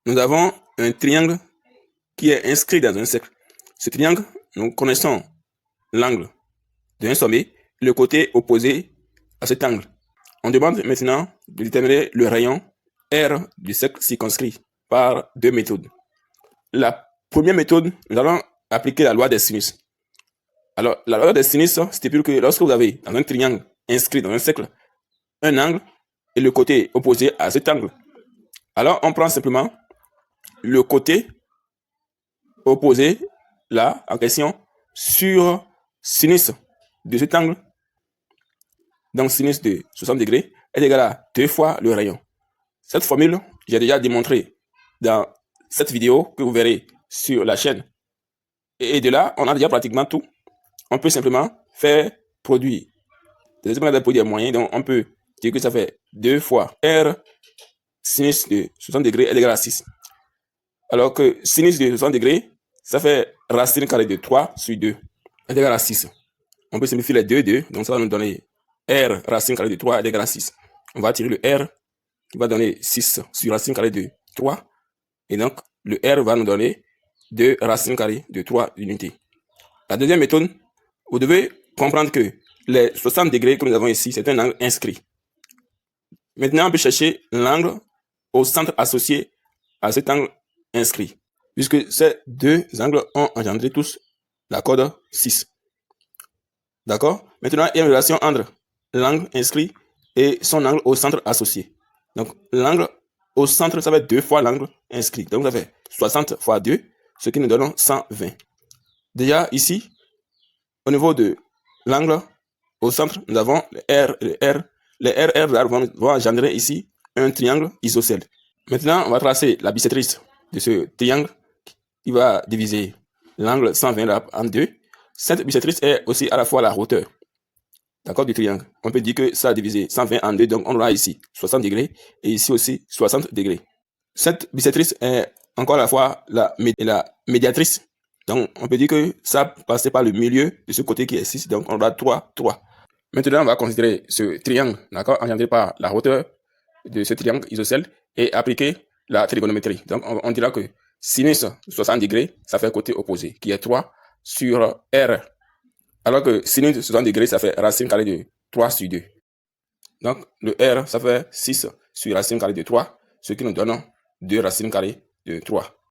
nous avons un triangle qui est inscrit dans un cercle. Ce triangle, nous connaissons l'angle d'un sommet et le côté opposé à cet angle. On demande maintenant de déterminer le rayon R du cercle circonscrit par deux méthodes. La première méthode, nous allons appliquer la loi des sinus. Alors, la loi des sinus stipule que lorsque vous avez dans un triangle inscrit dans un cercle un angle et le côté opposé à cet angle, alors on prend simplement le côté opposé là en question sur sinus de cet angle. Donc sinus de 60 degrés est égal à 2 fois le rayon. Cette formule, j'ai déjà démontré dans cette vidéo que vous verrez sur la chaîne. Et de là, on a déjà pratiquement tout. On peut simplement faire produire des expressions de produits moyens. Donc on peut dire que ça fait 2 fois R sinus de 60 degrés est égal à 6. Alors que sinus de 60 degrés, ça fait racine carrée de 3 sur 2 est égal à 6. On peut simplifier les 2, donc ça va nous donner R racine carrée de 3 est égal à 6. On va tirer le R qui va donner 6 sur racine carrée de 3. Et donc, le R va nous donner 2 racine carrée de 3 unités. La deuxième méthode, vous devez comprendre que les 60 degrés que nous avons ici, c'est un angle inscrit. Maintenant, on peut chercher l'angle au centre associé à cet angle inscrit, puisque ces deux angles ont engendré tous la corde 6. D'accord? Maintenant, il y a une relation entre l'angle inscrit et son angle au centre associé. Donc, l'angle au centre, ça va être 2 fois l'angle inscrit. Donc, ça fait 60 fois 2, ce qui nous donne 120. Déjà, ici, au niveau de l'angle au centre, nous avons le R et le R. Les R et R vont engendrer ici un triangle isocèle. Maintenant, on va tracer la bisectrice de ce triangle qui va diviser l'angle 120 en 2. Cette bisectrice est aussi à la fois la hauteur, d'accord, du triangle. On peut dire que ça a divisé 120 en 2, donc on aura ici 60 degrés et ici aussi 60 degrés. Cette bisectrice est encore à la fois la médiatrice. Donc on peut dire que ça passait par le milieu de ce côté qui est 6, donc on aura 3, 3. Maintenant, on va considérer ce triangle, d'accord, engendré par la hauteur de ce triangle isocèle et appliquer la trigonométrie. Donc on dira que sinus 60 degrés, ça fait côté opposé, qui est 3 sur R. Alors que sinus 60 degrés, ça fait racine carrée de 3 sur 2. Donc le R, ça fait 6 sur racine carrée de 3, ce qui nous donne 2 racines carrées de 3.